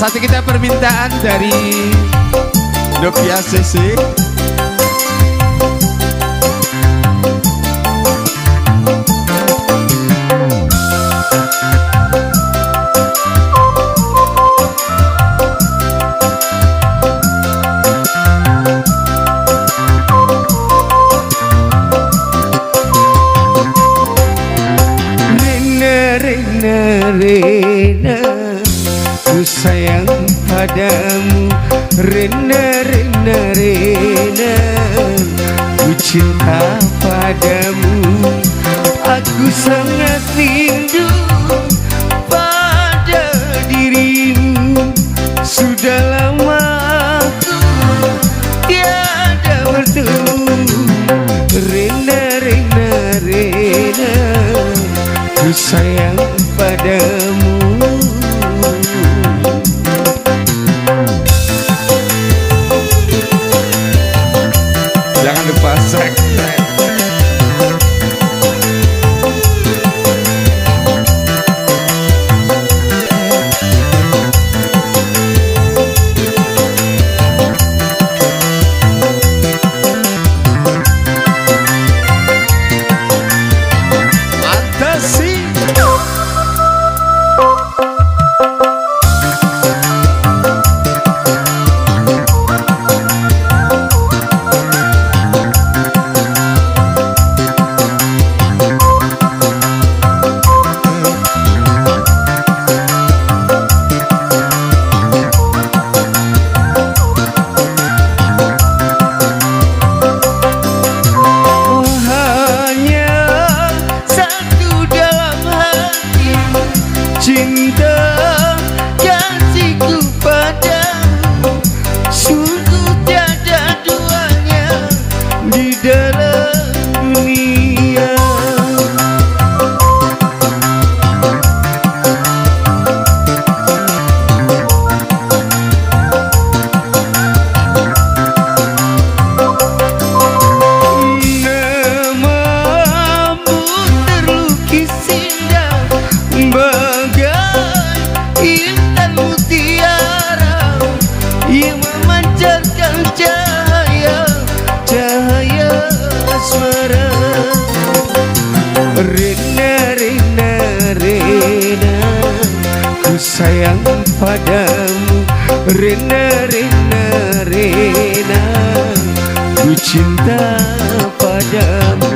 satu kita permintaan dari Novia CC. Rena, ku sayang padamu. Rena, Rena, Rena, ku cinta padamu. Aku sangat rindu pada dirimu. Sudah lama aku tiada bertemu. Rena, Rena, Rena, ku sayang padamu. Jangan lupa subscribe. Cinta kasihku padamu, sungguh tiada duanya di dalam dunia. Namamu terlukis indah intan mutiara yang memancarkan cahaya, cahaya asmara. Rena, Rena, Rena, ku sayang padamu. Rena, Rena, Rena, ku cinta padamu.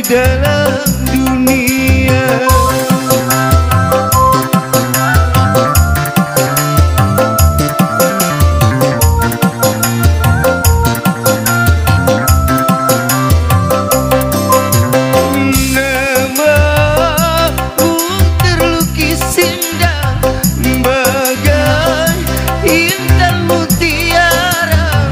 Dalam dunia namamu terlukis indah bagai intan mutiara,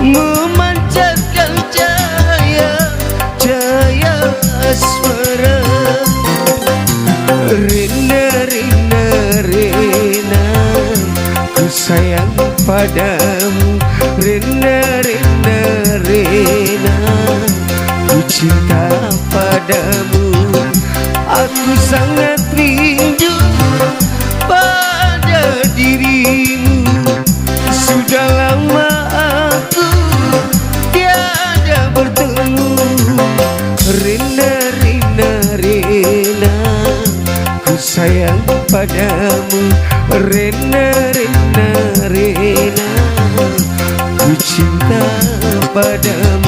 memancarkan cahaya, cahaya asmara. Rena, Rena, Rena, ku sayang padamu. Rena, Rena, Rena, ku cinta padamu. Aku sangat rindu pada dirimu. Sudah lama aku tiada bertemu. Rena, Rena, Rena, sayang padamu Rena, Rena, Rena. Ku cinta padamu